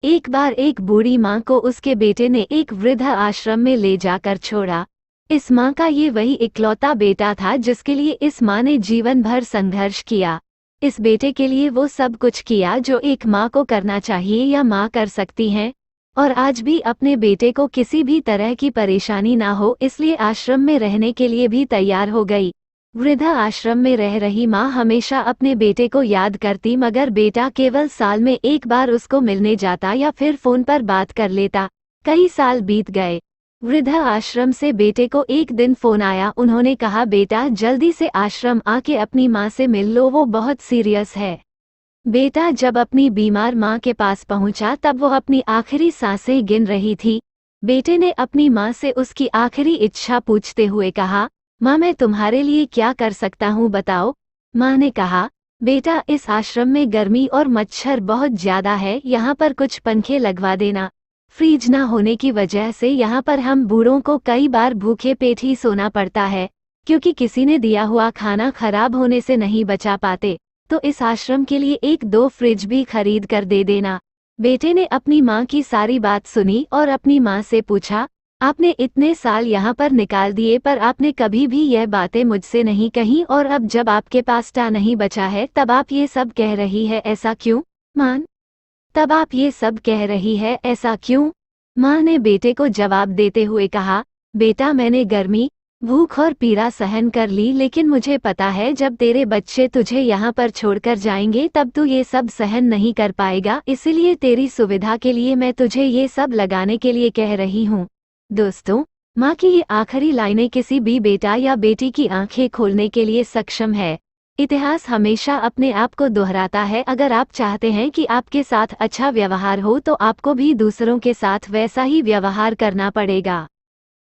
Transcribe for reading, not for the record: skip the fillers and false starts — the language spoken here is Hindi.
एक बार एक बूढ़ी माँ को उसके बेटे ने एक वृद्ध आश्रम में ले जाकर छोड़ा। इस माँ का ये वही इकलौता बेटा था जिसके लिए इस माँ ने जीवन भर संघर्ष किया। इस बेटे के लिए वो सब कुछ किया जो एक माँ को करना चाहिए या माँ कर सकती हैं, और आज भी अपने बेटे को किसी भी तरह की परेशानी ना हो इसलिए आश्रम में रहने के लिए भी तैयार हो गई। वृद्धा आश्रम में रह रही माँ हमेशा अपने बेटे को याद करती, मगर बेटा केवल साल में एक बार उसको मिलने जाता या फिर फोन पर बात कर लेता। कई साल बीत गए। वृद्धा आश्रम से बेटे को एक दिन फोन आया। उन्होंने कहा, बेटा जल्दी से आश्रम आके अपनी माँ से मिल लो, वो बहुत सीरियस है। बेटा जब अपनी बीमार माँ के पास पहुंचा तब वो अपनी आखिरी सांसें गिन रही थी। बेटे ने अपनी माँ से उसकी आखिरी इच्छा पूछते हुए कहा, माँ मैं तुम्हारे लिए क्या कर सकता हूँ बताओ। माँ ने कहा, बेटा इस आश्रम में गर्मी और मच्छर बहुत ज्यादा है, यहाँ पर कुछ पंखे लगवा देना। फ्रिज ना होने की वजह से यहाँ पर हम बूढ़ों को कई बार भूखे पेट ही सोना पड़ता है, क्योंकि किसी ने दिया हुआ खाना खराब होने से नहीं बचा पाते। तो इस आश्रम के लिए एक दो फ्रिज भी खरीद कर दे देना। बेटे ने अपनी माँ की सारी बात सुनी और अपनी माँ से पूछा, आपने इतने साल यहाँ पर निकाल दिए पर आपने कभी भी यह बातें मुझसे नहीं कही, और अब जब आपके पास टा नहीं बचा है तब आप ये सब कह रही है, ऐसा क्यों? माँ, तब आप ये सब कह रही है ऐसा क्यों? माँ ने बेटे को जवाब देते हुए कहा, बेटा मैंने गर्मी, भूख और पीड़ा सहन कर ली, लेकिन मुझे पता है जब तेरे बच्चे तुझे यहाँ पर छोड़कर जाएंगे तब तू ये सब सहन नहीं कर पाएगा, इसलिए तेरी सुविधा के लिए मैं तुझे ये सब लगाने के लिए कह रही हूँ। दोस्तों, माँ की ये आखिरी लाइनें किसी भी बेटा या बेटी की आंखें खोलने के लिए सक्षम है। इतिहास हमेशा अपने आप को दोहराता है। अगर आप चाहते हैं कि आपके साथ अच्छा व्यवहार हो तो आपको भी दूसरों के साथ वैसा ही व्यवहार करना पड़ेगा।